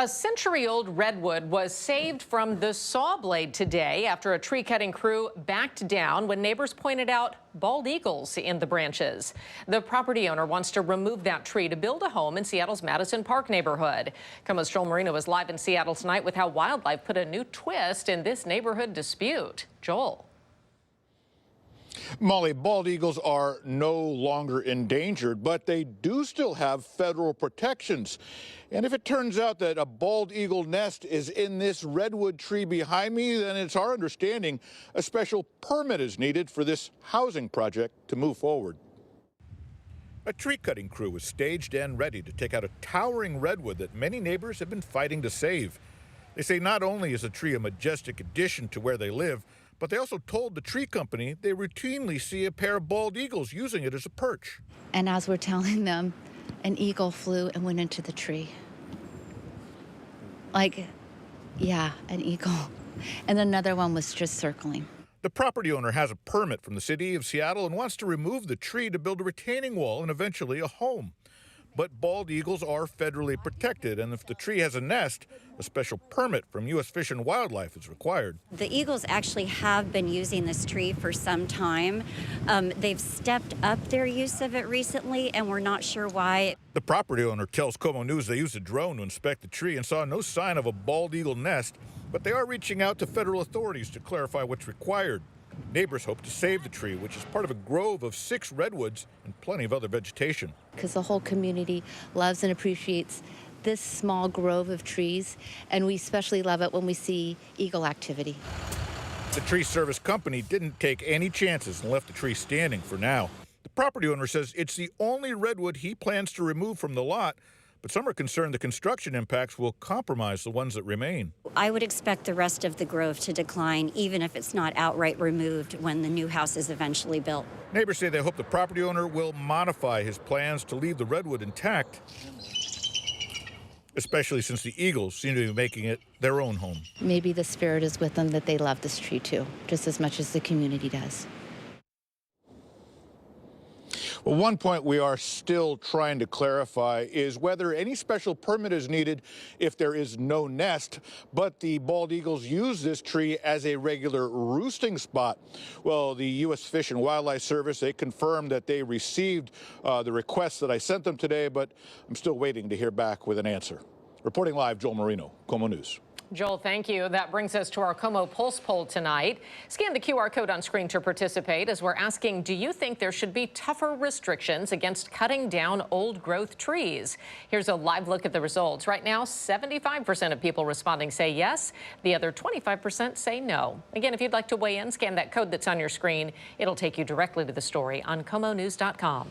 A century-old redwood was saved from the saw blade today after a tree-cutting crew backed down when neighbors pointed out bald eagles in the branches. The property owner wants to remove that tree to build a home in Seattle's Madison Park neighborhood. KOMO's Joel Marino is live in Seattle tonight with how wildlife put a new twist in this neighborhood dispute. Joel. Molly, bald eagles are no longer endangered, but they do still have federal protections. And if it turns out that a bald eagle nest is in this redwood tree behind me, then it's our understanding a special permit is needed for this housing project to move forward. A tree-cutting crew was staged and ready to take out a towering redwood that many neighbors have been fighting to save. They say not only is the tree a majestic addition to where they live, but they also told the tree company they routinely see a pair of bald eagles using it as a perch. And as we're telling them, an eagle flew and went into the tree. Yeah, an eagle. And another one was just circling. The property owner has a permit from the city of Seattle and wants to remove the tree to build a retaining wall and eventually a home. But bald eagles are federally protected, and if the tree has a nest, a special permit from U.S. Fish and Wildlife is required. The eagles actually have been using this tree for some time. They've stepped up their use of it recently, and we're not sure why. The property owner tells KOMO News they used a drone to inspect the tree and saw no sign of a bald eagle nest, but they are reaching out to federal authorities to clarify what's required. Neighbors hope to save the tree, which is part of a grove of 6 redwoods and plenty of other vegetation. Because the whole community loves and appreciates this small grove of trees, and we especially love it when we see eagle activity. The tree service company didn't take any chances and left the tree standing for now. The property owner says it's the only redwood he plans to remove from the lot, but some are concerned the construction impacts will compromise the ones that remain. I would expect the rest of the grove to decline, even if it's not outright removed when the new house is eventually built. Neighbors say they hope the property owner will modify his plans to leave the redwood intact, especially since the eagles seem to be making it their own home. Maybe the spirit is with them that they love this tree too, just as much as the community does. Well, one point we are still trying to clarify is whether any special permit is needed if there is no nest, but the bald eagles use this tree as a regular roosting spot. Well, the U.S. Fish and Wildlife Service, they confirmed that they received the request that I sent them today, but I'm still waiting to hear back with an answer. Reporting live, Joel Marino, KOMO News. Joel, thank you. That brings us to our KOMO Pulse poll tonight. Scan the QR code on screen to participate as we're asking, do you think there should be tougher restrictions against cutting down old growth trees? Here's a live look at the results. Right now, 75% of people responding say yes. The other 25% say no. Again, if you'd like to weigh in, scan that code that's on your screen. It'll take you directly to the story on KOMOnews.com.